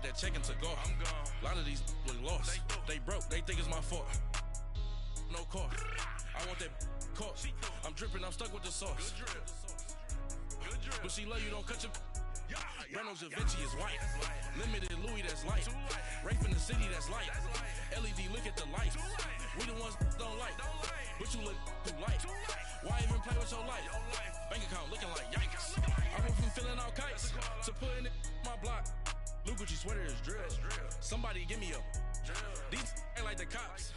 that check to go. I'm gone. A lot of these look lost. They broke. They think it's my fault. No cost. I want that caught. I'm dripping. I'm stuck with the sauce. But she love you. Don't cut your. Breno Javinci is white. Limited Louis, that's light. Rape in the city, that's light. LED, look at the lights. We the ones don't like. But you look too light. Why even play with your life? Bank account looking like yikes. I went from filling out kites to putting it in my block. Blue Gucci sweater is drill. Somebody give me a. These ain't like the cops.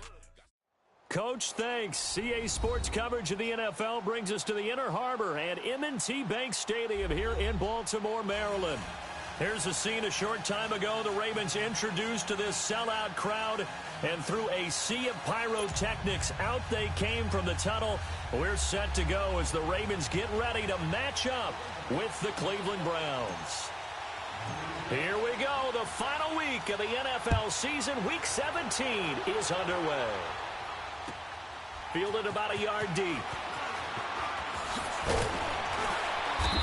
Coach, thanks. CA Sports coverage of the NFL brings us to the Inner Harbor at M&T Bank Stadium here in Baltimore, Maryland. Here's a scene a short time ago. The Ravens introduced to this sellout crowd, and through a sea of pyrotechnics, out they came from the tunnel. We're set to go as the Ravens get ready to match up with the Cleveland Browns. Here we go. The final week of the NFL season. Week 17 is underway. Fielded about a yard deep.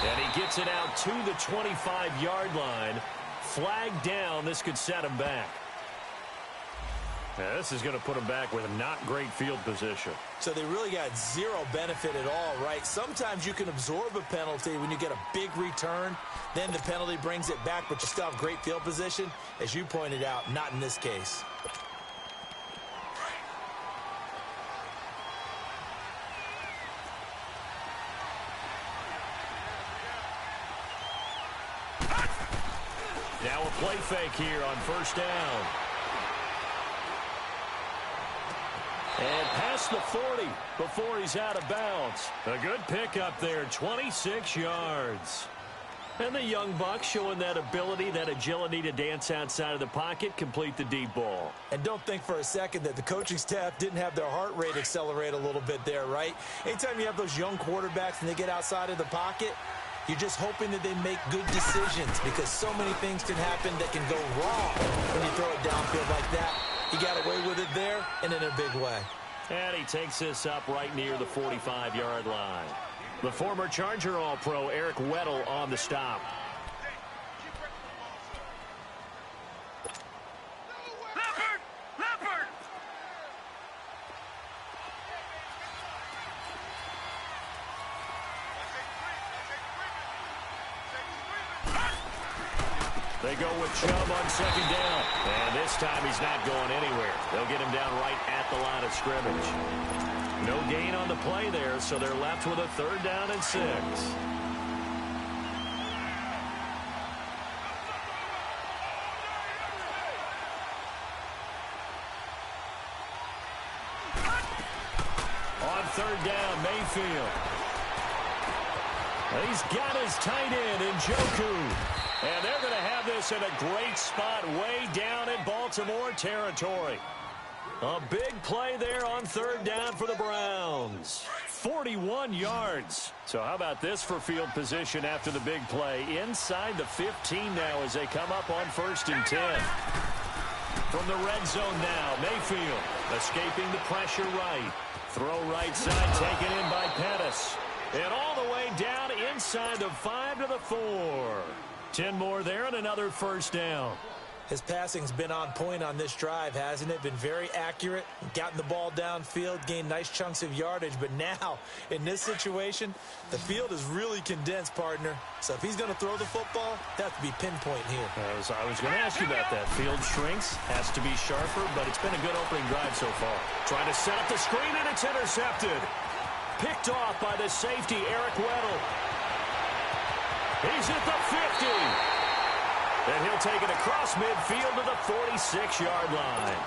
And he gets it out to the 25-yard line. Flag down. This could set him back. Now, this is going to put him back with not great field position. So they really got zero benefit at all, right? Sometimes you can absorb a penalty when you get a big return. Then the penalty brings it back, but you still have great field position. As you pointed out, not in this case. Now a play fake here on first down. And past the 40 before he's out of bounds. A good pickup there, 26 yards. And the young buck showing that ability, that agility to dance outside of the pocket, complete the deep ball. And don't think for a second that the coaching staff didn't have their heart rate accelerate a little bit there, right? Anytime you have those young quarterbacks and they get outside of the pocket, you're just hoping that they make good decisions because so many things can happen that can go wrong when you throw it downfield like that. He got away with it there and in a big way. And he takes this up right near the 45-yard line. The former Charger All-Pro Eric Weddle on the stop. They go with Chubb on second down. And this time he's not going anywhere. They'll get him down right at the line of scrimmage. No gain on the play there, so they're left with a 3rd down and 6. On 3rd down, Mayfield. He's got his tight end in Njoku. And they're going to have this in a great spot way down in Baltimore territory. A big play there on 3rd down for the Browns. 41 yards. So how about this for field position after the big play? Inside the 15 now as they come up on 1st and 10. From the red zone now, Mayfield escaping the pressure right. Throw right side taken in by Pettis. And all the way down inside the 5 to the 4. 10 more there and another 1st down. His passing's been on point on this drive, hasn't it? Been very accurate, gotten the ball downfield, gained nice chunks of yardage. But now, in this situation, the field is really condensed, partner. So if he's going to throw the football, that has to be pinpoint here. I was going to ask you about that. Field shrinks, has to be sharper, but it's been a good opening drive so far. Trying to set up the screen, and it's intercepted. Picked off by the safety, Eric Weddle. He's at the 50. And he'll take it across midfield to the 46-yard line.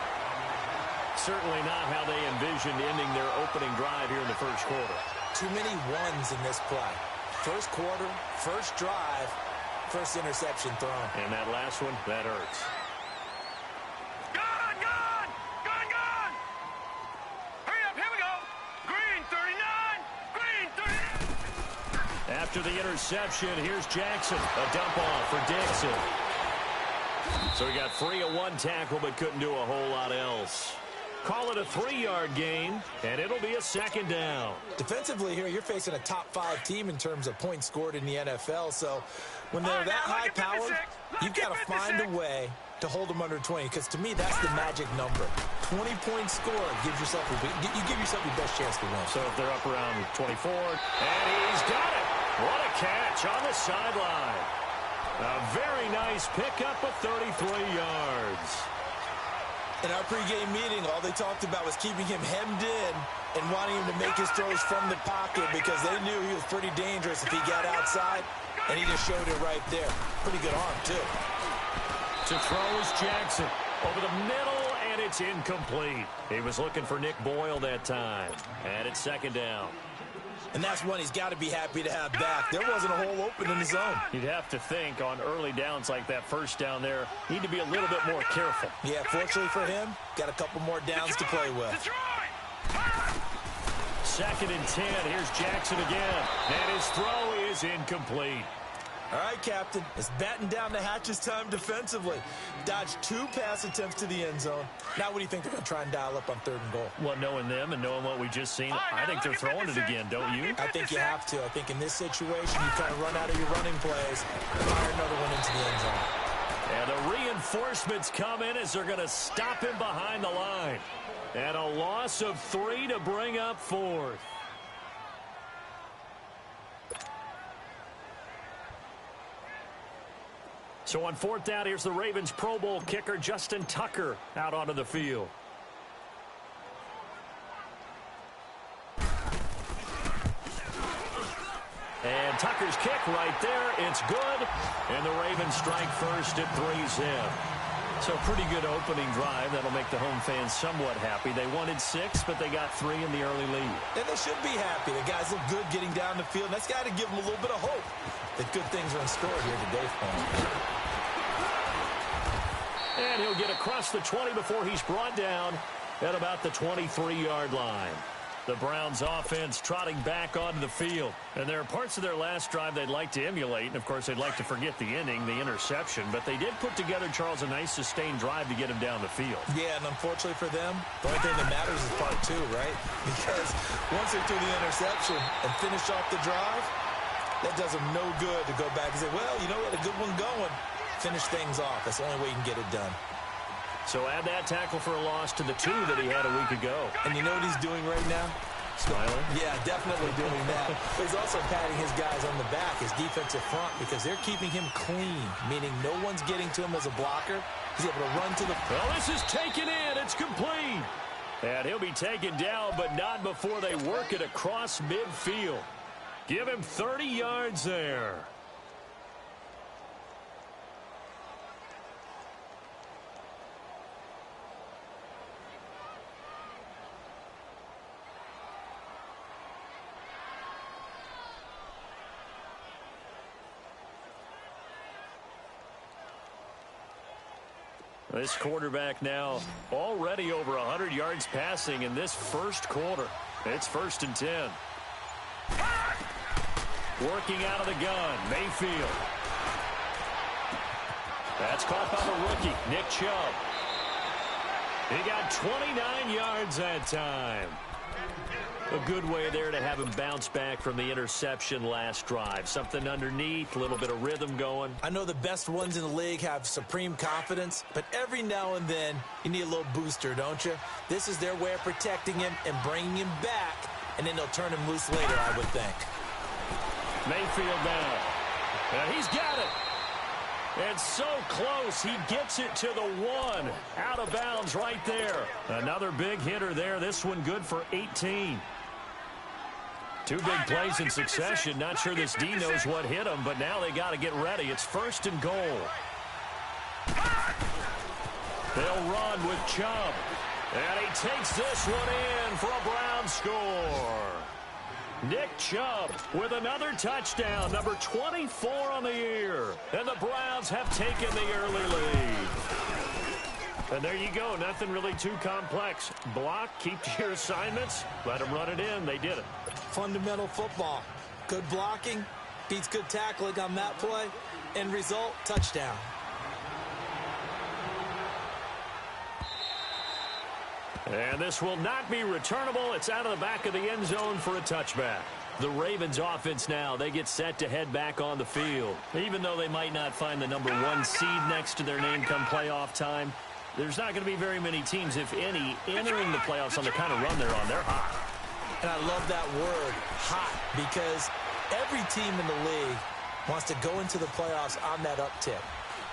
Certainly not how they envisioned ending their opening drive here in the first quarter. Too many ones in this play. First quarter, first drive, first interception thrown. And that last one, that hurts. After the interception, here's Jackson. A dump off for Dixon. So he got free of one tackle, but couldn't do a whole lot else. Call it a 3-yard gain, and it'll be a 2nd down. Defensively here, you're facing a top-5 team in terms of points scored in the NFL. So when they're that high-powered, you've got to find a way to hold them under 20, because to me, that's the magic number. 20-point score gives yourself you give yourself your best chance to win. So if they're up around 24, and he's got it. What a catch on the sideline. A very nice pickup of 33 yards. In our pregame meeting, all they talked about was keeping him hemmed in and wanting him to make his throws from the pocket because they knew he was pretty dangerous if he got outside, and he just showed it right there. Pretty good arm, too. To throw is Jackson. Over the middle, and it's incomplete. He was looking for Nick Boyle that time. And it's second down. And that's one he's got to be happy to have back. There wasn't a hole open in the zone. You'd have to think on early downs like that first down there, need to be a little bit more careful. Yeah, fortunately for him, got a couple more downs to play with. Second and 10. Here's Jackson again. And his throw is incomplete. All right, Captain. It's batten down the hatches time defensively. Dodged 2 pass attempts to the end zone. Now what do you think they're going to try and dial up on 3rd and goal? Well, knowing them and knowing what we just seen, I think they're throwing it again, don't you? I think you have to. I think in this situation, you kind of run out of your running plays and fire another one into the end zone. And the reinforcements come in as they're going to stop him behind the line. And a loss of 3 to bring up 4th. So on 4th down, here's the Ravens Pro Bowl kicker, Justin Tucker, out onto the field. And Tucker's kick right there. It's good. And the Ravens strike first at 3-zip. So pretty good opening drive. That'll make the home fans somewhat happy. They wanted 6, but they got 3 in the early lead. And they should be happy. The guys look good getting down the field. That's got to give them a little bit of hope that good things are in store here today for them. And he'll get across the 20 before he's brought down at about the 23-yard line. The Browns offense trotting back onto the field. And there are parts of their last drive they'd like to emulate. And, of course, they'd like to forget the inning, the interception. But they did put together, Charles, a nice sustained drive to get him down the field. Yeah, and unfortunately for them, the only thing that matters is part 2, right? Because once they threw the interception and finished off the drive, that does them no good to go back and say, well, you know, we had a good one going. Finish things off. That's the only way you can get it done. So add that tackle for a loss to the 2 that he had a week ago. And you know what he's doing right now? Smiling? Yeah, definitely doing that. But he's also patting his guys on the back, his defensive front, because they're keeping him clean, meaning no one's getting to him as a blocker. He's able to run to the... Well, this is taken in. It's complete. And he'll be taken down, but not before they work it across midfield. Give him 30 yards there. This quarterback now already over 100 yards passing in this first quarter. It's 1st and 10. Working out of the gun, Mayfield. That's caught by the rookie, Nick Chubb. He got 29 yards that time. A good way there to have him bounce back from the interception last drive. Something underneath, a little bit of rhythm going. I know the best ones in the league have supreme confidence, but every now and then you need a little booster, don't you? This is their way of protecting him and bringing him back, and then they'll turn him loose later, I would think. Mayfield down. And he's got it. And so close, he gets it to the 1. Out of bounds right there. Another big hitter there. This one good for 18. 2 big plays in succession. Not sure this D knows what hit him, but now they got to get ready. It's 1st and goal. They'll run with Chubb. And he takes this one in for a Browns score. Nick Chubb with another touchdown, number 24 on the year. And the Browns have taken the early lead. And there you go, nothing really too complex. Block, keep to your assignments, let them run it in. They did it. Fundamental football. Good blocking, beats good tackling on that play. End result, touchdown. And this will not be returnable. It's out of the back of the end zone for a touchback. The Ravens offense now, they get set to head back on the field. Even though they might not find the #1 seed next to their name come playoff time, there's not going to be very many teams, if any, entering the playoffs on the kind of run they're on. They're hot. And I love that word, hot, because every team in the league wants to go into the playoffs on that uptick.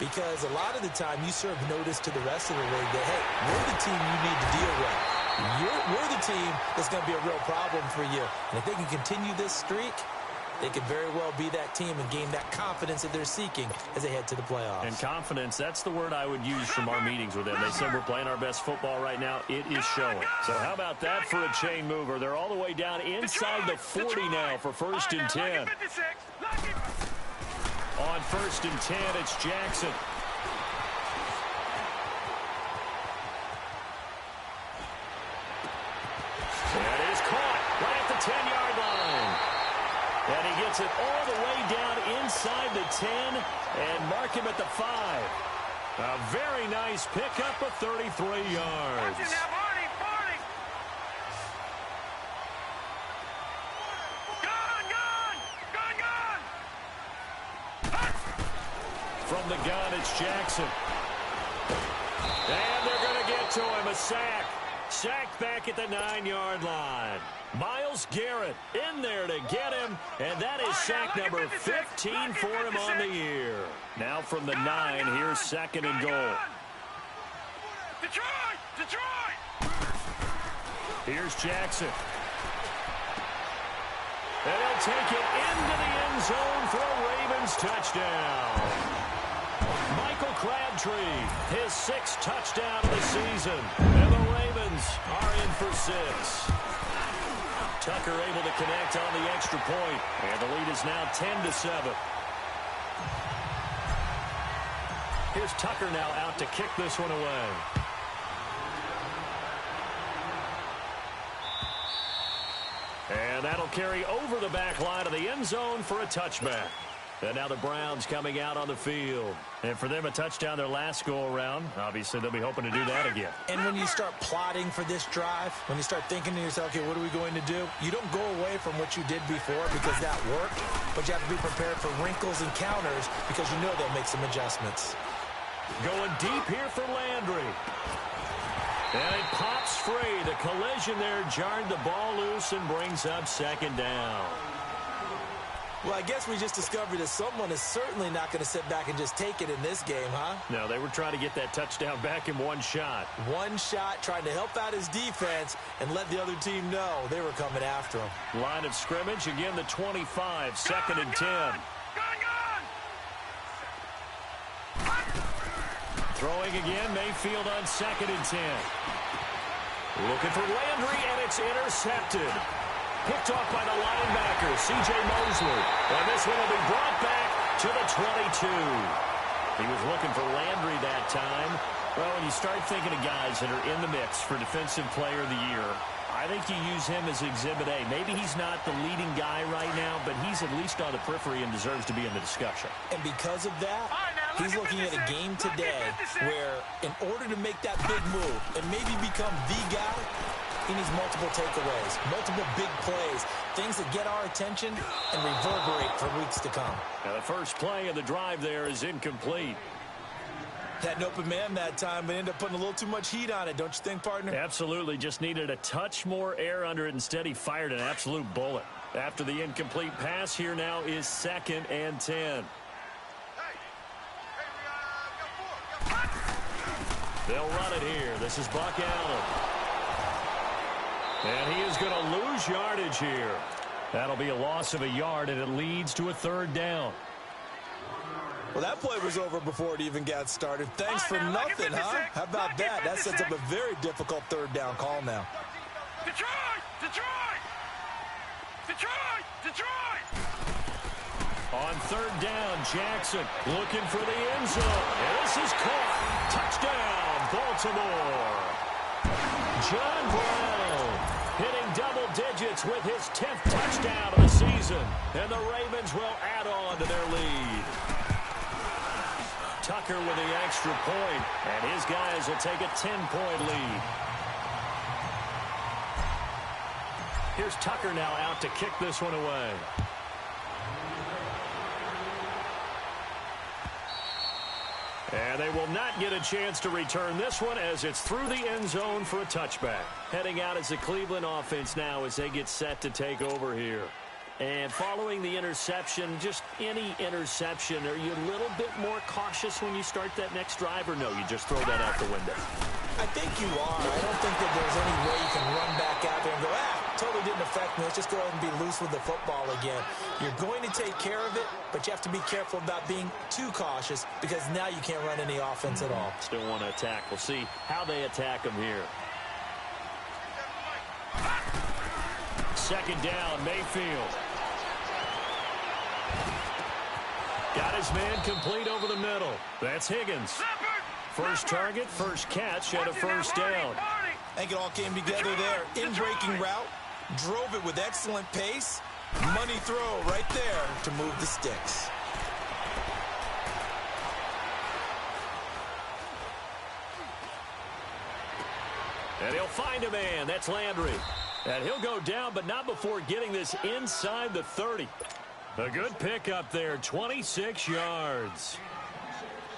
Because a lot of the time you serve notice to the rest of the league that, hey, we're the team you need to deal with. We're the team that's going to be a real problem for you. And if they can continue this streak, they could very well be that team and gain that confidence that they're seeking as they head to the playoffs. And confidence, that's the word I would use from our meetings with them. They said we're playing our best football right now. It is showing. So how about that for a chain mover? They're all the way down inside the 40 now for 1st and 10. On 1st and 10, it's Jackson. And he's caught right at the 10-yard line. And he gets it all the way down inside the 10 and mark him at the 5. A very nice pickup of 33 yards. From the gun, it's Jackson. And they're going to get to him, a sack. Sacked back at the 9-yard line. Myles Garrett in there to get him, and that is sack number 15 for him on the year. Now from the 9, here's 2nd and goal. Detroit! Here's Jackson. And he'll take it into the end zone for a Ravens touchdown. Michael Crabtree, his 6th touchdown of the season. And the Ravens are in for 6. Tucker able to connect on the extra point. And the lead is now 10-7. Here's Tucker now out to kick this one away. And that'll carry over the back line of the end zone for a touchback. And now the Browns coming out on the field. And for them, a touchdown their last go-around. Obviously, they'll be hoping to do that again. And when you start plotting for this drive, when you start thinking to yourself, okay, what are we going to do? You don't go away from what you did before because that worked, but you have to be prepared for wrinkles and counters because you know they'll make some adjustments. Going deep here for Landry. And it pops free. The collision there jarred the ball loose and brings up 2nd down. Well, I guess we just discovered that someone is certainly not going to sit back and just take it in this game, huh? No, they were trying to get that touchdown back in one shot. One shot, trying to help out his defense and let the other team know they were coming after him. Line of scrimmage, again the 25, 2nd and 10. Throwing again, Mayfield on 2nd and 10. Looking for Landry, and it's intercepted. Picked off by the linebacker, C.J. Mosley. And this one will be brought back to the 22. He was looking for Landry that time. Well, when you start thinking of guys that are in the mix for Defensive Player of the Year, I think you use him as Exhibit A. Maybe he's not the leading guy right now, but he's at least on the periphery and deserves to be in the discussion. And because of that, he's looking at a game today where in order to make that big move and maybe become the guy, he needs multiple takeaways, multiple big plays, things that get our attention and reverberate for weeks to come. Now the first play of the drive there is incomplete. Had an open man that time, but ended up putting a little too much heat on it, don't you think, partner? Absolutely. Just needed a touch more air under it. Instead, he fired an absolute bullet. After the incomplete pass, here now is 2nd and 10. They'll run it here. This is Buck Allen. And he is going to lose yardage here. That'll be a loss of a yard, and it leads to a 3rd down. Well, that play was over before it even got started. Thanks for nothing, huh? How about that? That sets up a very difficult 3rd down call now. Detroit! On 3rd down, Jackson looking for the end zone. And this is caught. Touchdown, Baltimore. John Brown hitting double digits with his 10th touchdown of the season. And the Ravens will add on to their lead. Tucker with the extra point, and his guys will take a 10-point lead. Here's Tucker now out to kick this one away. And they will not get a chance to return this one as it's through the end zone for a touchback. Heading out as the Cleveland offense now as they get set to take over here. And following the interception, just any interception, are you a little bit more cautious when you start that next drive, or no, you just throw that out the window? I think you are. I don't think that there's any way you can run back out there and go, totally didn't affect me. Let's just go ahead and be loose with the football again. You're going to take care of it, but you have to be careful about being too cautious because now you can't run any offense at all. Still want to attack. We'll see how they attack them here. Second down, Mayfield. Got his man complete over the middle. That's Higgins. First target, first catch, and a first down. I think it all came together there. In-breaking route, drove it with excellent pace. Money throw right there to move the sticks. And he'll find a man. That's Landry. And he'll go down, but not before getting this inside the 30. A good pickup there, 26 yards.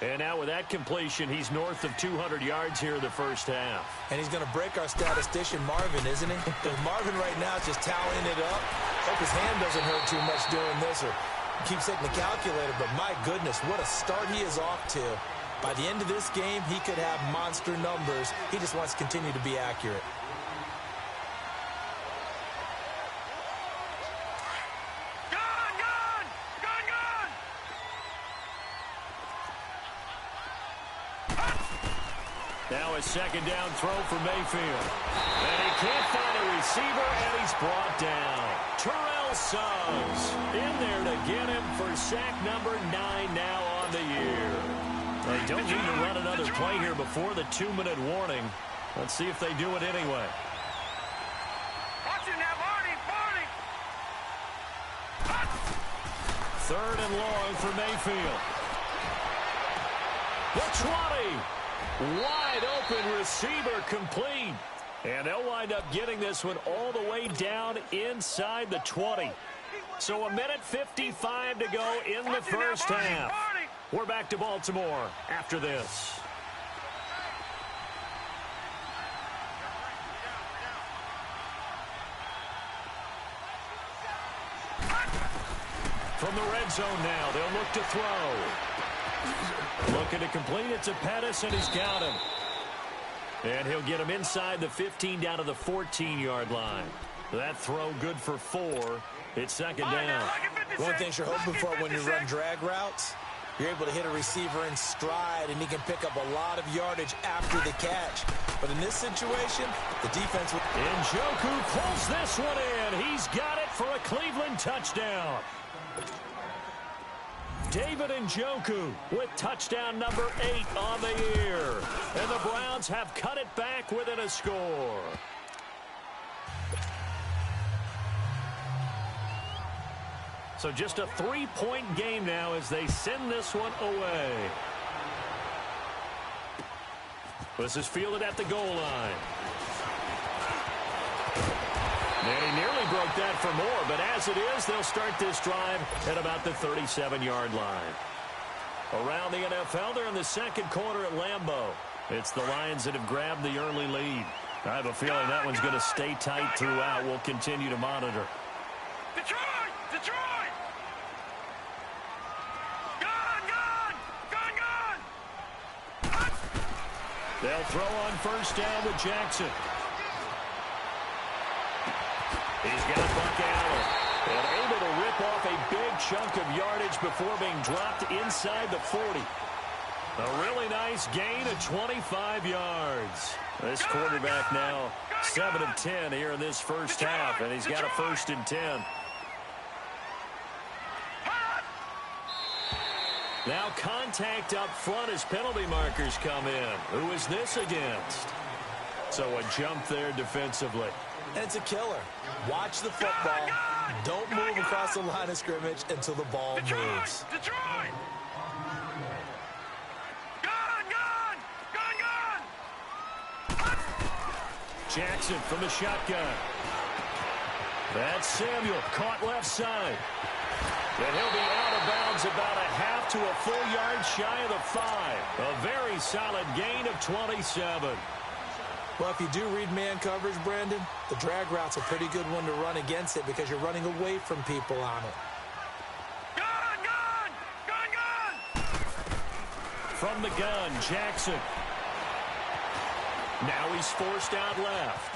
And now with that completion, he's north of 200 yards here in the first half. And he's going to break our statistician, Marvin, isn't he? Because Marvin right now is just tallying it up. Hope his hand doesn't hurt too much doing this or keeps hitting the calculator. But my goodness, what a start he is off to. By the end of this game, he could have monster numbers. He just wants to continue to be accurate. Now a second down throw for Mayfield. And he can't find a receiver, and he's brought down. Terrell Suggs in there to get him for sack number 9 now on the year. They don't need to run another play here before the 2-minute warning. Let's see if they do it anyway. Third and long for Mayfield. The 20. Wide open receiver complete. And they'll wind up getting this one all the way down inside the 20. So a minute 55 to go in the first half. We're back to Baltimore after this. From the red zone now, they'll look to throw. Looking to complete it to Pettis, and he's got him. And he'll get him inside the 15 down to the 14-yard line. That throw good for 4. It's second down. One thing you're hoping for when you run drag routes, you're able to hit a receiver in stride, and he can pick up a lot of yardage after the catch. But in this situation, the defense... Njoku pulls this one in. He's got it for a Cleveland touchdown. David Njoku with touchdown number 8 on the year. And the Browns have cut it back within a score. So just a 3-point game now as they send this one away. This is fielded at the goal line. And he nearly broke that for more, but as it is, they'll start this drive at about the 37-yard line. Around the NFL, they're in the second quarter at Lambeau. It's the Lions that have grabbed the early lead. I have a feeling that one's going to stay tight throughout. We'll continue to monitor. Detroit! Detroit! Gone! They'll throw on first down with Jackson. He's got Buck Allen, and able to rip off a big chunk of yardage before being dropped inside the 40. A really nice gain of 25 yards. This quarterback now 7 of 10 here in this first half, and he's got a 1st and 10. Now contact up front as penalty markers come in. Who is this against? So a jump there defensively. And it's a killer. Watch the football. Don't move across the line of scrimmage until the ball moves. Detroit! Gone! Jackson from the shotgun. That's Samuel, caught left side. And he'll be out of bounds about a half to a full yard shy of the 5. A very solid gain of 27. Well, if you do read man coverage, Brandon, the drag route's a pretty good one to run against it because you're running away from people on it. From the gun, Jackson. Now he's forced out left.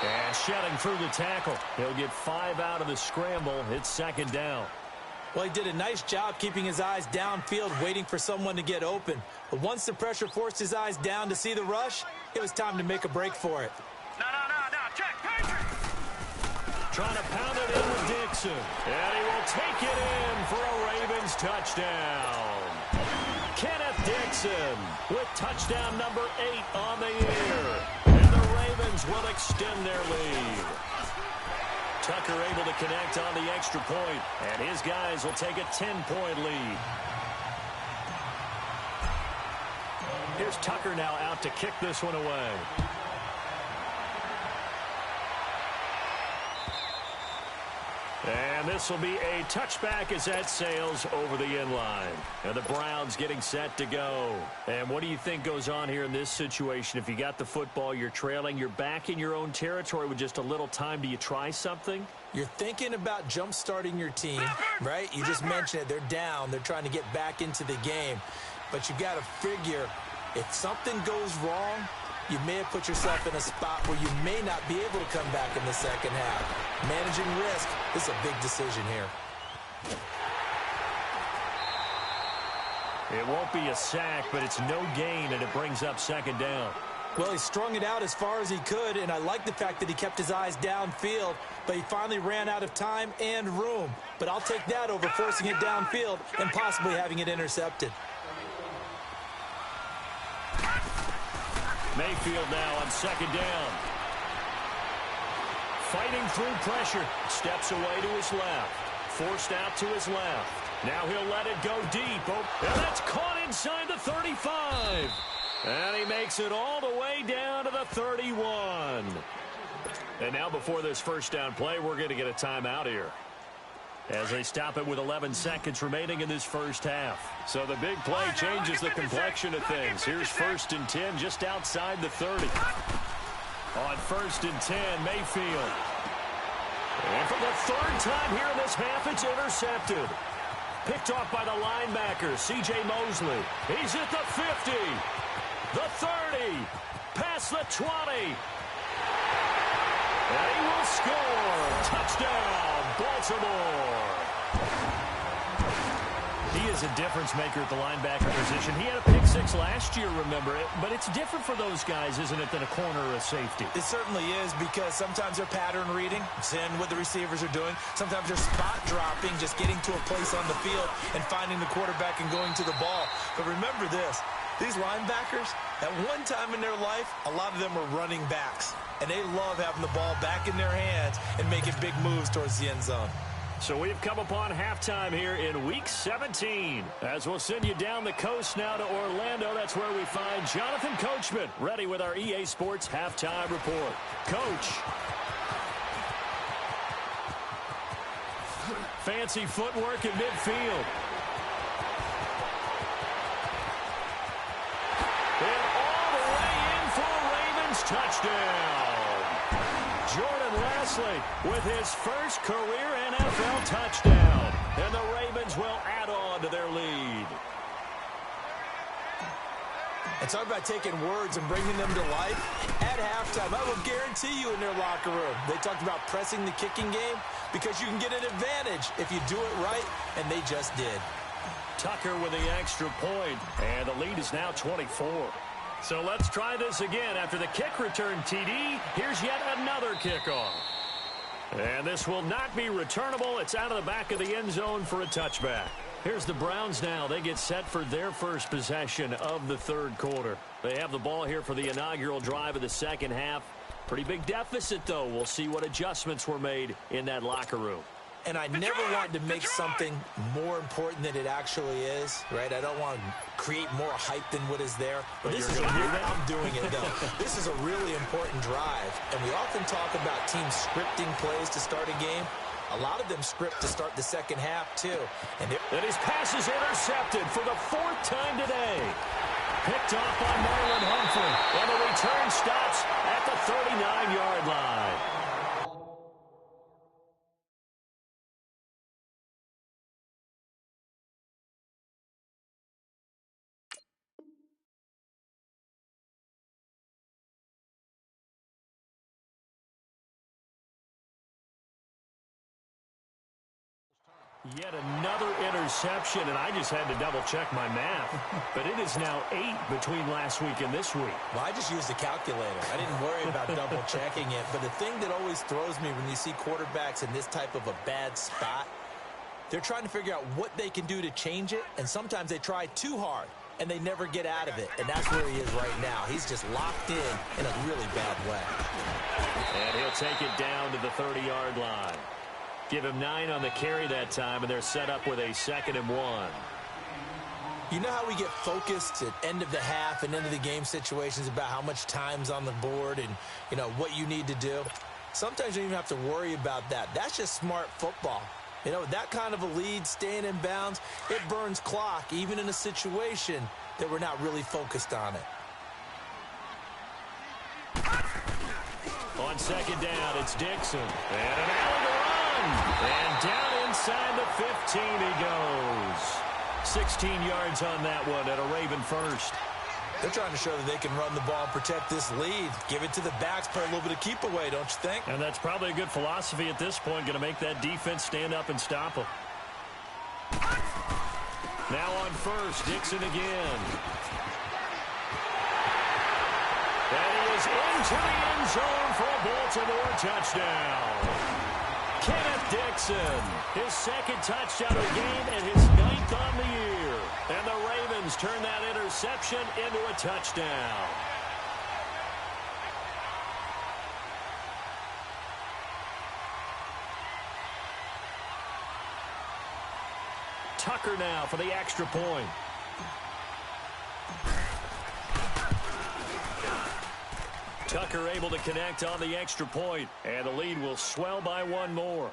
And shedding through the tackle. He'll get 5 out of the scramble. It's second down. Well, he did a nice job keeping his eyes downfield, waiting for someone to get open. But once the pressure forced his eyes down to see the rush, it was time to make a break for it. No, check, Patriot! Trying to pound it in with Dixon. And he will take it in for a Ravens touchdown. Kenneth Dixon with touchdown number 8 on the year. And the Ravens will extend their lead. Tucker able to connect on the extra point, and his guys will take a 10-point lead. Here's Tucker now out to kick this one away. And this will be a touchback as that sails over the end line. And the Browns getting set to go. And what do you think goes on here in this situation? If you got the football, you're trailing, you're back in your own territory with just a little time. Do you try something? You're thinking about jump-starting your team, right? You just mentioned it. They're down. They're trying to get back into the game. But you've got to figure if something goes wrong, you may have put yourself in a spot where you may not be able to come back in the second half. Managing risk, this is a big decision here. It won't be a sack, but it's no gain, and it brings up second down. Well, he strung it out as far as he could, and I like the fact that he kept his eyes downfield, but he finally ran out of time and room. But I'll take that over forcing it downfield and possibly having it intercepted. Mayfield now on second down. Fighting through pressure. Steps away to his left. Forced out to his left. Now he'll let it go deep. Oh, and that's caught inside the 35. And he makes it all the way down to the 31. And now before this first down play, we're going to get a timeout here, as they stop it with 11 seconds remaining in this first half. So the big play changes the complexion of things. Here's 1st and 10 just outside the 30. On 1st and 10, Mayfield. And for the 3rd time here in this half, it's intercepted. Picked off by the linebacker, C.J. Mosley. He's at the 50, the 30, past the 20. And he will score. Touchdown, Baltimore. He is a difference maker at the linebacker position. He had a pick 6 last year, remember it. But it's different for those guys, isn't it, than a corner or a safety? It certainly is, because sometimes they're pattern reading, seeing what the receivers are doing. Sometimes they're spot dropping, just getting to a place on the field and finding the quarterback and going to the ball. But remember this, these linebackers, at one time in their life, a lot of them were running backs. And they love having the ball back in their hands and making big moves towards the end zone. So we've come upon halftime here in Week 17. As we'll send you down the coast now to Orlando, that's where we find Jonathan Coachman, ready with our EA Sports Halftime Report. Coach. Fancy footwork in midfield. And all the way in for a Ravens touchdown. Jordan Lasley with his first career NFL touchdown. And the Ravens will add on to their lead. And talk about taking words and bringing them to life. At halftime, I will guarantee you in their locker room, they talked about pressing the kicking game because you can get an advantage if you do it right, and they just did. Tucker with the extra point, and the lead is now 24. So let's try this again. After the kick return TD, here's yet another kickoff. And this will not be returnable. It's out of the back of the end zone for a touchback. Here's the Browns now. They get set for their first possession of the third quarter. They have the ball here for the inaugural drive of the second half. Pretty big deficit, though. We'll see what adjustments were made in that locker room. And I never want to make something more important than it actually is, right? I don't want to create more hype than what is there. But this is I'm doing it, though. This is a really important drive. And we often talk about teams scripting plays to start a game. A lot of them script to start the second half, too. And his pass is intercepted for the 4th time today. Picked off by Marlon Humphrey. And the return stops at the 39-yard line. Yet another interception, and I just had to double-check my math. But it is now 8 between last week and this week. Well, I just used a calculator. I didn't worry about double-checking it. But the thing that always throws me when you see quarterbacks in this type of a bad spot, they're trying to figure out what they can do to change it, and sometimes they try too hard, and they never get out of it. And that's where he is right now. He's just locked in a really bad way. And he'll take it down to the 30-yard line. Give him 9 on the carry that time, and they're set up with a 2nd and 1. You know how we get focused at end of the half and end of the game situations about how much time's on the board and, you know, what you need to do? Sometimes you don't even have to worry about that. That's just smart football. You know, that kind of a lead, staying in bounds, it burns clock, even in a situation that we're not really focused on it. On 2nd down, it's Dixon. And an alley to run. And down inside the 15 he goes. 16 yards on that one at a Raven first. They're trying to show that they can run the ball and protect this lead. Give it to the backs, play a little bit of keep away, don't you think? And that's probably a good philosophy at this point, going to make that defense stand up and stop them. Now on first, Dixon again. And he is into the end zone for a Baltimore touchdown. Kenneth Dixon, his 2nd touchdown of the game and his 9th on the year. And the Ravens turn that interception into a touchdown. Tucker now for the extra point. Tucker able to connect on the extra point, and the lead will swell by 1 more.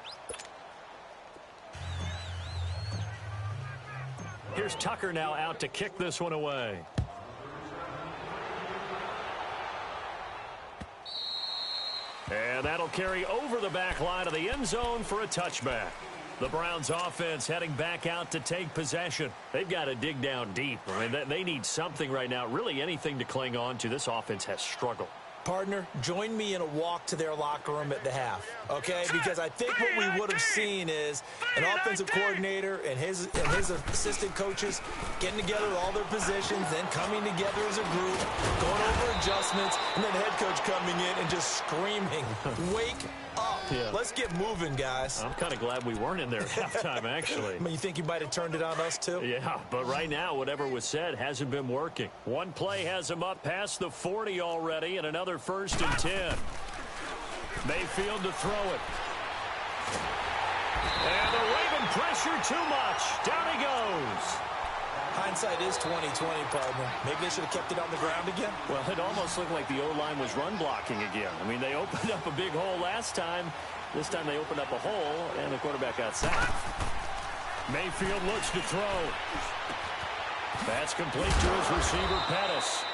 Here's Tucker now out to kick this one away. And that'll carry over the back line of the end zone for a touchback. The Browns offense heading back out to take possession. They've got to dig down deep. I mean, they need something right now, really anything to cling on to. This offense has struggled. Partner, join me in a walk to their locker room at the half, okay? Because I think what we would have seen is an offensive coordinator and his assistant coaches getting together with all their positions, then coming together as a group, going over adjustments, and then the head coach coming in and just screaming, wake up. Yeah. Let's get moving, guys. I'm kind of glad we weren't in there at halftime, actually. I mean, you think you might have turned it on us, too? Yeah, but right now, whatever was said hasn't been working. One play has him up past the 40 already, and another 1st and 10. Mayfield to throw it. And the Raven pressure too much. Down he goes. Hindsight is 20/20, partner. Maybe they should have kept it on the ground again. Well, it almost looked like the O-line was run blocking again. I mean, they opened up a big hole last time. This time they opened up a hole, and the quarterback got sacked. Mayfield looks to throw. That's complete to his receiver, Pettis.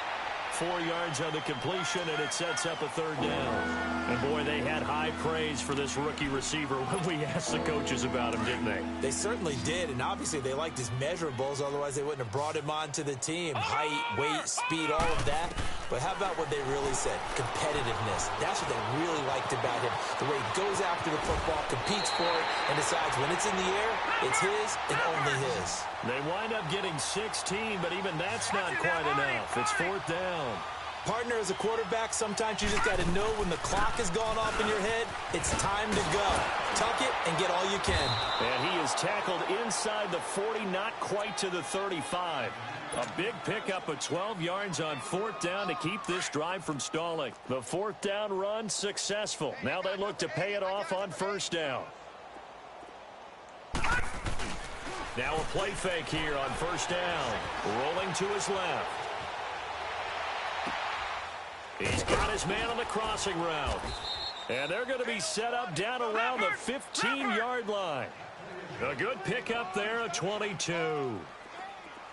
4 yards on the completion, and it sets up a 3rd down. And, boy, they had high praise for this rookie receiver when we asked the coaches about him, didn't they? They certainly did, and obviously they liked his measurables. Otherwise, they wouldn't have brought him onto the team. Height, weight, speed, all of that. But how about what they really said? Competitiveness. That's what they really liked about him. The way he goes after the football, competes for it, and decides when it's in the air, it's his and only his. They wind up getting 16, but even that's not quite enough. It's 4th down. Partner, as a quarterback, sometimes you just got to know when the clock has gone off in your head, it's time to go. Tuck it and get all you can. And he is tackled inside the 40, not quite to the 35. A big pickup of 12 yards on 4th down to keep this drive from stalling. The 4th down run successful. Now they look to pay it off on 1st down. Now a play fake here on first down. Rolling to his left. He's got his man on the crossing route. And they're going to be set up down around the 15-yard line. A good pickup there at 22.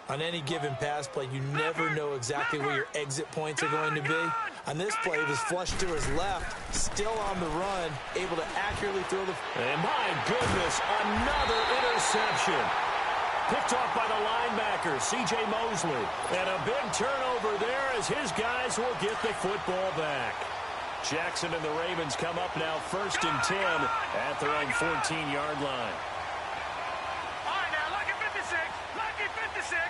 On any given pass play, you never know exactly where your exit points are going to be. On this play, he was flushed to his left, still on the run, able to accurately throw the... And my goodness, another interception. Picked off by the linebacker, C.J. Mosley. And a big turnover there as his guys will get the football back. Jackson and the Ravens come up now 1st and 10 at their own 14-yard line. All right, now, lucky 56. Lucky 56.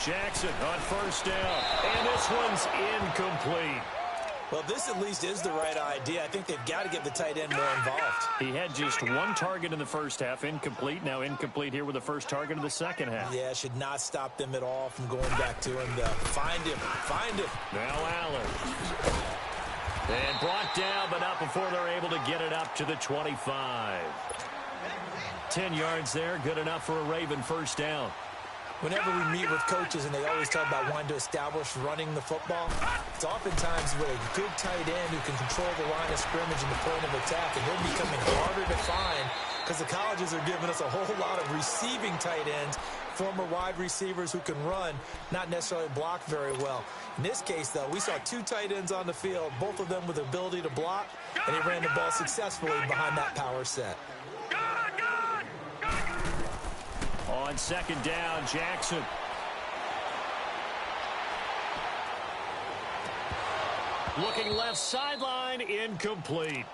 Jackson on first down. And this one's incomplete. Well, this at least is the right idea. I think they've got to get the tight end more involved. He had just one target in the first half, incomplete. Now incomplete here with the first target of the second half. Yeah, should not stop them at all from going back to him, though. Find him. Find him. Now Allen. And brought down, but not before they're able to get it up to the 25. 10 yards there, good enough for a Raven first down. Whenever we meet with coaches and they always talk about wanting to establish running the football, it's oftentimes with a good tight end who can control the line of scrimmage and the point of attack, and they're becoming harder to find because the colleges are giving us a whole lot of receiving tight ends, former wide receivers who can run, not necessarily block very well. In this case, though, we saw 2 tight ends on the field, both of them with the ability to block, and he ran the ball successfully behind that power set. On second down, Jackson. Looking left sideline, incomplete.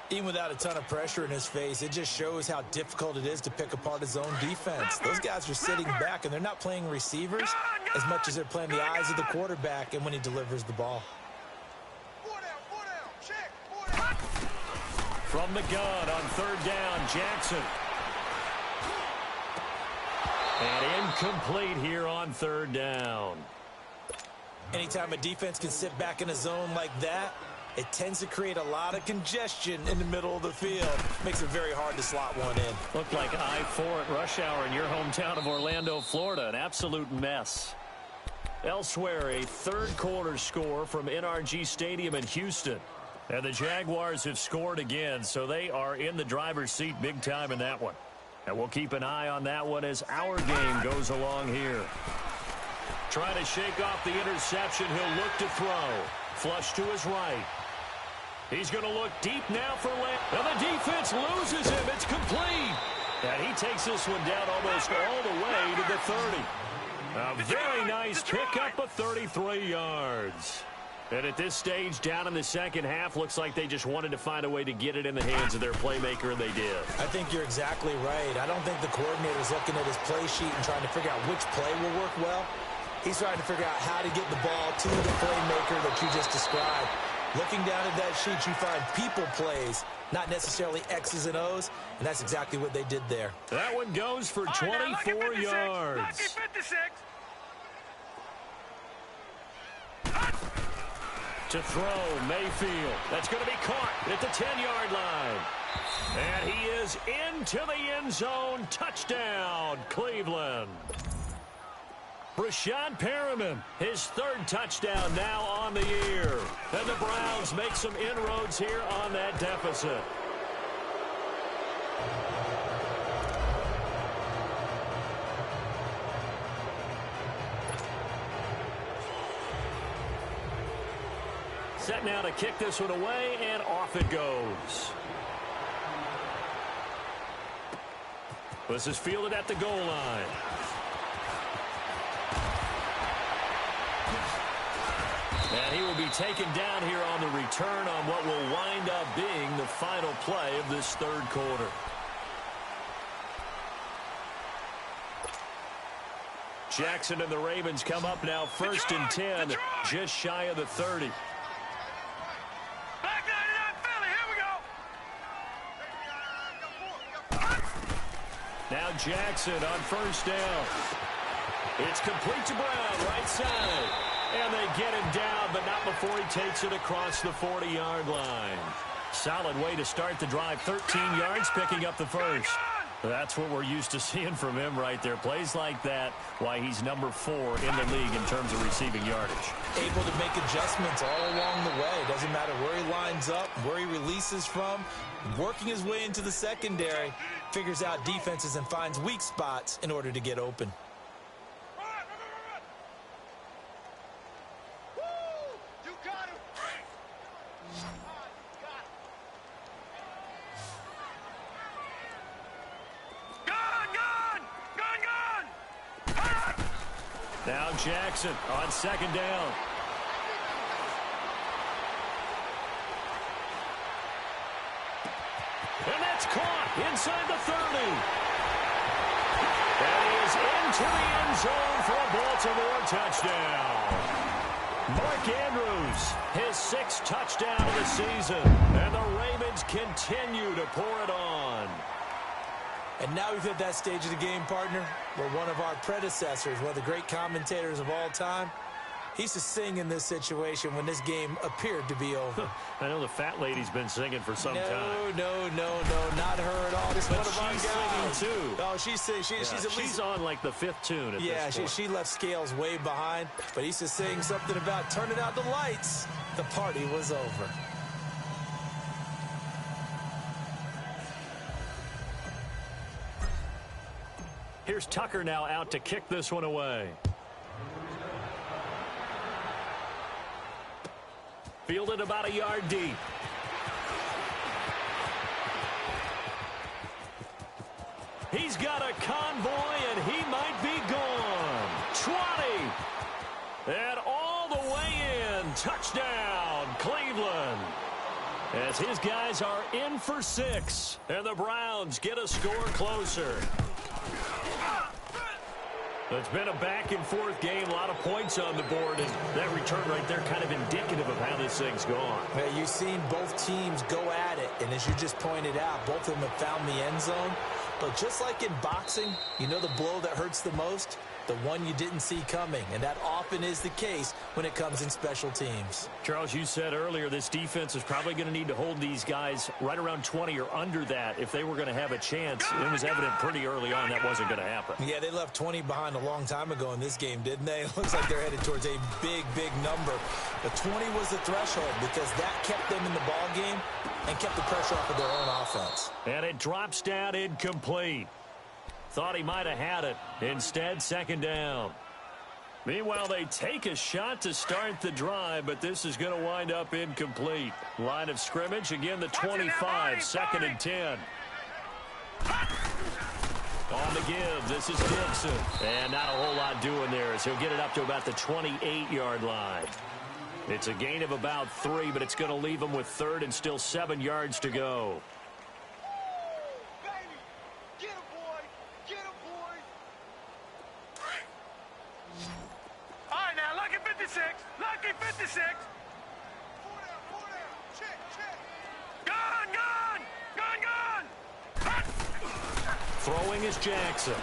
Even without a ton of pressure in his face, it just shows how difficult it is to pick apart his own defense. Those guys are sitting back, and they're not playing receivers as much as they're playing the eyes of the quarterback and when he delivers the ball. From the gun on third down, Jackson. And incomplete here on third down. Anytime a defense can sit back in a zone like that, it tends to create a lot of congestion in the middle of the field. Makes it very hard to slot one in. Looked like I-4 at rush hour in your hometown of Orlando, Florida. An absolute mess. Elsewhere, a third-quarter score from NRG Stadium in Houston. And the Jaguars have scored again, so they are in the driver's seat big time in that one. And we'll keep an eye on that one as our game goes along here. Trying to shake off the interception. He'll look to throw. Flush to his right. He's going to look deep now for Lamb. And the defense loses him. It's complete. And he takes this one down almost all the way to the 30. A very nice pickup of 33 yards. And at this stage, down in the second half, looks like they just wanted to find a way to get it in the hands of their playmaker, and they did. I think you're exactly right. I don't think the coordinator's looking at his play sheet and trying to figure out which play will work well. He's trying to figure out how to get the ball to the playmaker that you just described. Looking down at that sheet, you find people plays, not necessarily X's and O's, and that's exactly what they did there. That one goes for 24 yards. Lucky 56. To throw, Mayfield. That's going to be caught at the 10-yard line. And he is into the end zone. Touchdown, Cleveland. Brashad Perriman, his third touchdown now on the year. And the Browns make some inroads here on that deficit. Set now to kick this one away, and off it goes. This is fielded at the goal line. And he will be taken down here on the return on what will wind up being the final play of this third quarter. Jackson and the Ravens come up now 1st and 10, just shy of the 30. Back 99 Philly, here we go. Now Jackson on first down. It's complete to Brown, right side. And they get him down, but not before he takes it across the 40-yard line. Solid way to start the drive. 13 yards, picking up the first. That's what we're used to seeing from him right there. Plays like that, why he's number 4 in the league in terms of receiving yardage. Able to make adjustments all along the way. Doesn't matter where he lines up, where he releases from. Working his way into the secondary, figures out defenses and finds weak spots in order to get open. Now Jackson on second down. And that's caught inside the 30. And he is into the end zone for a Baltimore touchdown. Mark Andrews, his 6th touchdown of the season. And the Ravens continue to pour it on. And now we've hit that stage of the game, partner, where one of our predecessors, one of the great commentators of all time, he used to sing in this situation when this game appeared to be over. I know the fat lady's been singing for some time. No, not her at all. This is one of our guys. Singing too. Oh, she's at least... She's on like the 5th tune at this point. She left Scales way behind, but he used to sing something about turning out the lights. The party was over. Here's Tucker now out to kick this one away. Fielded about a yard deep. He's got a convoy, and he might be gone. 20. And all the way in. Touchdown, Cleveland. As his guys are in for 6. And the Browns get a score closer. It's been a back-and-forth game, a lot of points on the board, and that return right there kind of indicative of how this thing's gone. Well, you've seen both teams go at it, and as you just pointed out, both of them have found the end zone. But just like in boxing, you know the blow that hurts the most? The one you didn't see coming, and that often is the case when it comes in special teams. Charles, you said earlier this defense is probably going to need to hold these guys right around 20 or under that if they were going to have a chance. It was evident pretty early on that wasn't going to happen. Yeah, they left 20 behind a long time ago in this game, didn't they? It looks like they're headed towards a big number. But 20 was the threshold because that kept them in the ball game and kept the pressure off of their own offense. And it drops down incomplete. Thought he might have had it. Instead, second down. Meanwhile, they take a shot to start the drive, but this is going to wind up incomplete. Line of scrimmage, again, the 25, 2nd and 10. On the give, this is Gibson. And not a whole lot doing there as he'll get it up to about the 28-yard line. It's a gain of about 3, but it's going to leave him with 3rd and still 7 yards to go. Lucky 56. Gone. Throwing is Jackson.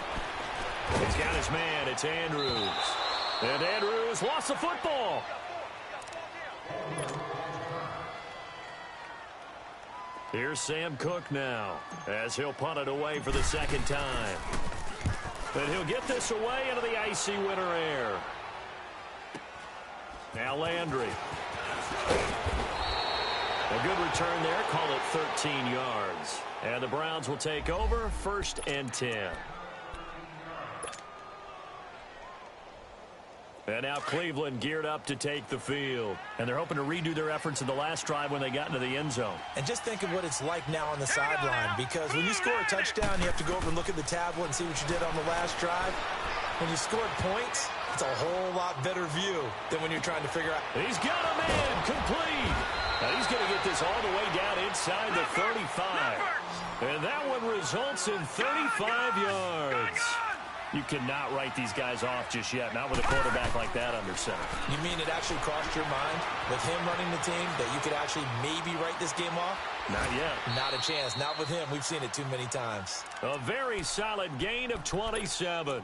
He's got his man. It's Andrews. And Andrews lost the football. Here's Sam Cook now as he'll punt it away for the 2nd time. And he'll get this away into the icy winter air. Now Landry. A good return there. Call it 13 yards. And the Browns will take over 1st and 10. And now Cleveland geared up to take the field. And they're hoping to redo their efforts in the last drive when they got into the end zone. And just think of what it's like now on the sideline, because when you score a touchdown, you have to go over and look at the tablet and see what you did on the last drive. When you scored points, it's a whole lot better view than when you're trying to figure out. He's got a man complete. Now he's going to get this all the way down inside the 35. And that one results in 35 yards. You cannot write these guys off just yet, not with a quarterback like that under center. You mean it actually crossed your mind with him running the team that you could actually maybe write this game off? Not yet. Not a chance. Not with him. We've seen it too many times. A very solid gain of 27.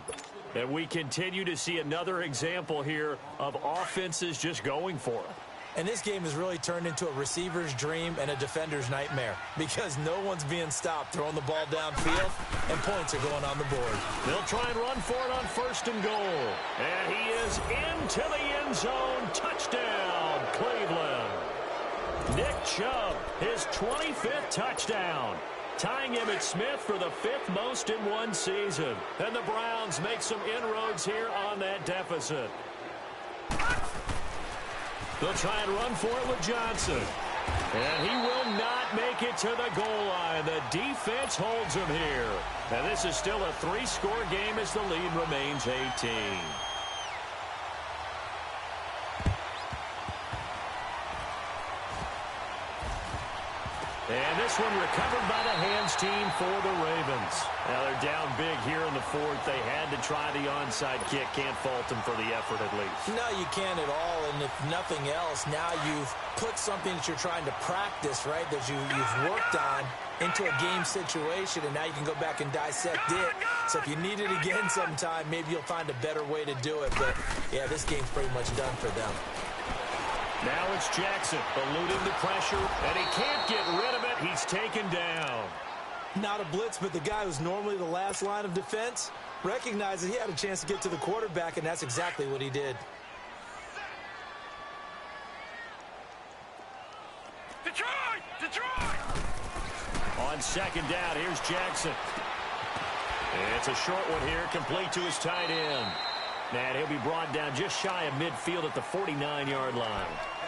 And we continue to see another example here of offenses just going for it. And this game has really turned into a receiver's dream and a defender's nightmare because no one's being stopped throwing the ball downfield, and points are going on the board. They'll try and run for it on 1st and goal. And he is into the end zone. Touchdown, Cleveland. Nick Chubb, his 25th touchdown. Tying Emmitt Smith for the 5th most in one season. And the Browns make some inroads here on that deficit. They'll try and run for it with Johnson. And he will not make it to the goal line. The defense holds him here. And this is still a 3-score game as the lead remains 18. And this one recovered by the hands team for the Ravens. Now they're down big here in the 4th. They had to try the onside kick. Can't fault them for the effort at least. No, you can't at all. And if nothing else, now you've put something that you're trying to practice, right, that you've worked on into a game situation, and now you can go back and dissect it. So if you need it again sometime, maybe you'll find a better way to do it. But, yeah, this game's pretty much done for them. Now it's Jackson eluding the pressure, and he can't get rid of it. He's taken down. Not a blitz, but the guy who's normally the last line of defense recognizes he had a chance to get to the quarterback, and that's exactly what he did. Detroit! Detroit! On 2nd down, here's Jackson. It's a short one here, complete to his tight end. And he'll be brought down just shy of midfield at the 49-yard line.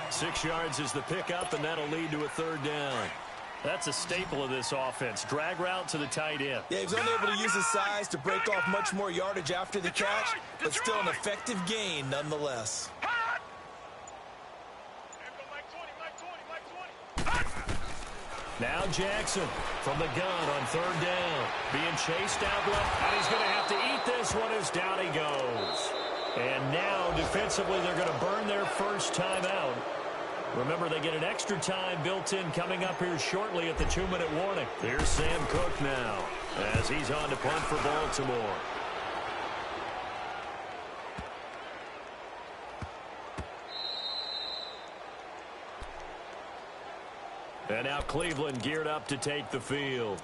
6 yards is the pickup, and that'll lead to a 3rd down. That's a staple of this offense. Drag route to the tight end. Yeah, he was unable to use his size to break off much more yardage after the catch, but still an effective gain nonetheless. Now Jackson from the gun on 3rd down. Being chased out left, and he's going to have to eat this one as down he goes. And now defensively they're going to burn their first time out. Remember, they get an extra time built in coming up here shortly at the 2-minute warning. Here's Sam Cook now as he's on to punt for Baltimore. And now Cleveland geared up to take the field.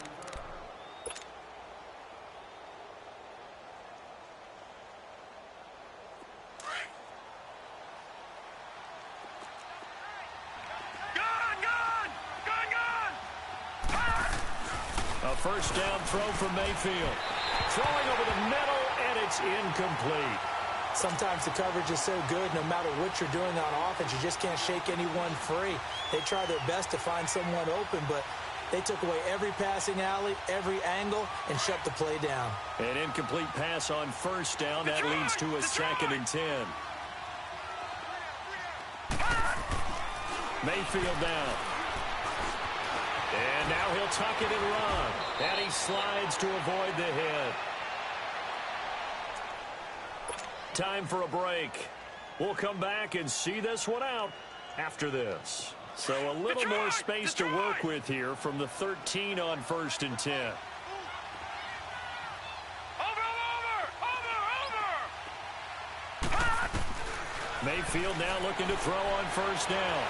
A first down throw from Mayfield. Throwing over the middle, and it's incomplete. Sometimes the coverage is so good, no matter what you're doing on offense, you just can't shake anyone free. They try their best to find someone open, but they took away every passing alley, every angle, and shut the play down. An incomplete pass on first down. That leads to a 2nd and 10. Mayfield down. And now he'll tuck it and run. And he slides to avoid the hit. Time for a break. We'll come back and see this one out after this. So a little more space to work with here from the 13 on 1st and 10. Mayfield now looking to throw on first down.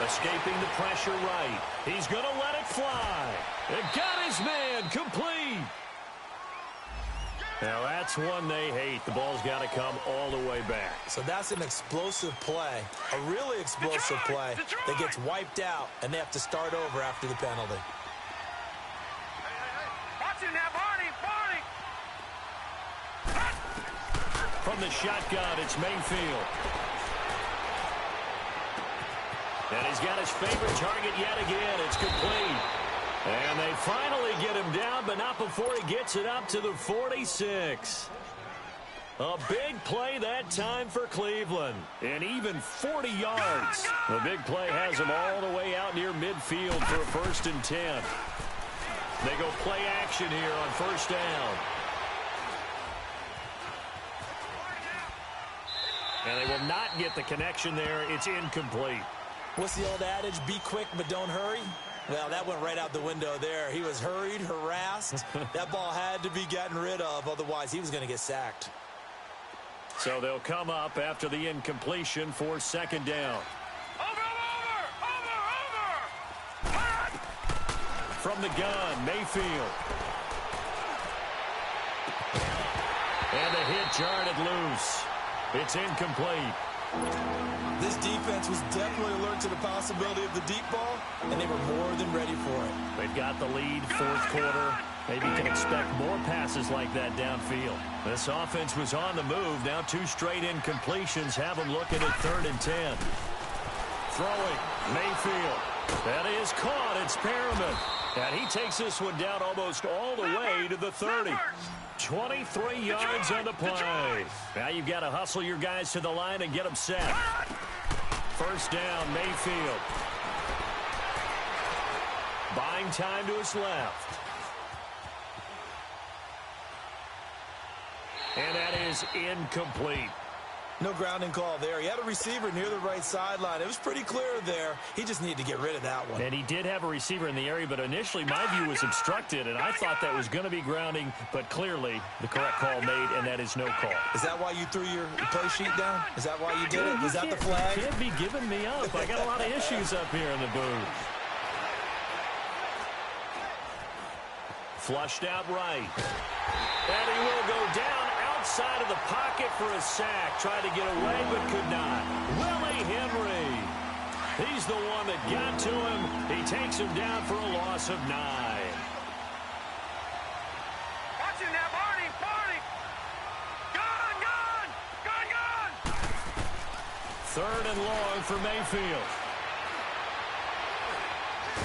Escaping the pressure right. He's going to let it fly. It got his man complete. Now that's one they hate. The ball's got to come all the way back. So that's an explosive play, a really explosive play that gets wiped out, and they have to start over after the penalty. Watch it now, Barney! From the shotgun, it's Mayfield. And he's got his favorite target yet again. It's complete. And they finally get him down, but not before he gets it up to the 46. A big play that time for Cleveland. And even 40 yards. The big play has him all the way out near midfield for a 1st and 10. They go play action here on first down. And they will not get the connection there. It's incomplete. What's the old adage? Be quick, but don't hurry. Well, that went right out the window there. He was hurried, harassed. That ball had to be gotten rid of. Otherwise, he was going to get sacked. So they'll come up after the incompletion for 2nd down. From the gun, Mayfield. And the hit jarred it loose. It's incomplete. This defense was definitely alert to the possibility of the deep ball, and they were more than ready for it. They've got the lead, fourth quarter. Maybe can expect more passes like that downfield. This offense was on the move. Now 2 straight incompletions have them looking at 3rd and 10. Throwing, Mayfield. That is caught. It's Perriman. And he takes this one down almost all the way to the 30. 23 yards on the play. Now you've got to hustle your guys to the line and get them set. First down, Mayfield. Buying time to his left. And that is incomplete. No grounding call there. He had a receiver near the right sideline. It was pretty clear there. He just needed to get rid of that one. And he did have a receiver in the area, but initially my view was obstructed, and I thought that was going to be grounding, but clearly the correct call made, and that is no call. Is that why you threw your play sheet down? Is that why you did it? Was that the flag? You can't be giving me up. I got a lot of issues up here in the booth. Flushed out right. And he will go down outside of the pocket for a sack. Tried to get away, but could not. Willie Henry. He's the one that got to him. He takes him down for a loss of 9. Watch him now, Barney. Gun. 3rd and long for Mayfield.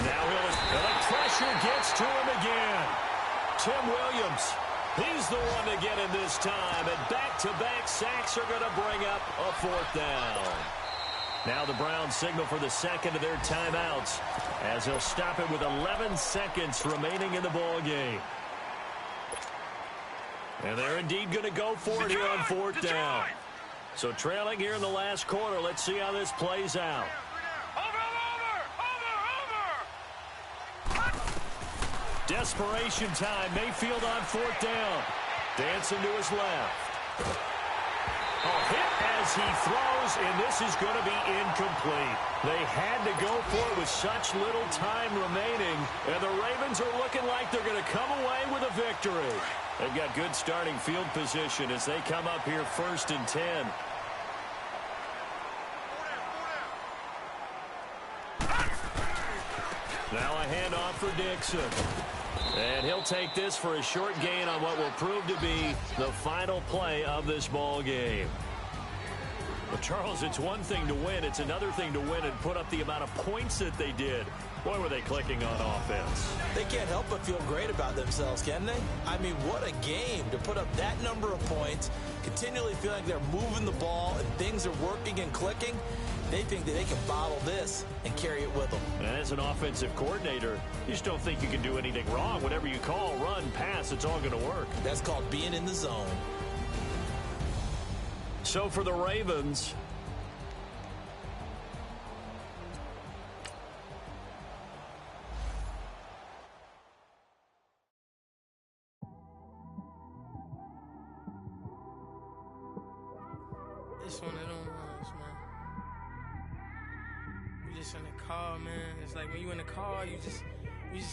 Now the pressure gets to him again. Tim Williams. He's the one to get him this time, and back-to-back sacks are going to bring up a 4th down. Now the Browns signal for the second of their timeouts as they'll stop it with 11 seconds remaining in the ball game. And they're indeed going to go for it here on 4th down. So trailing here in the last quarter, let's see how this plays out. Desperation time. Mayfield on 4th down. Dancing to his left. A hit as he throws, and this is going to be incomplete. They had to go for it with such little time remaining, and the Ravens are looking like they're going to come away with a victory. They've got good starting field position as they come up here 1st and 10. Now a handoff for Dixon. And he'll take this for a short gain on what will prove to be the final play of this ball game. Well, Charles, it's one thing to win. It's another thing to win and put up the amount of points that they did. Boy, were they clicking on offense. They can't help but feel great about themselves, can they? I mean, what a game to put up that number of points, continually feel like they're moving the ball and things are working and clicking. They think that they can bottle this and carry it with them. And as an offensive coordinator, you just don't think you can do anything wrong. Whatever you call, run, pass, it's all going to work. That's called being in the zone. So for the Ravens, it's one of them ones, man. You just in the car, man. It's like when you in the car, you just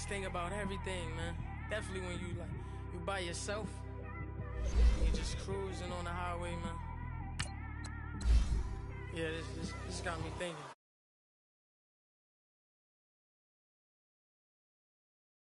think about everything, man. Definitely when you by yourself, you just cruising on the highway, man. Yeah, this got me thinking.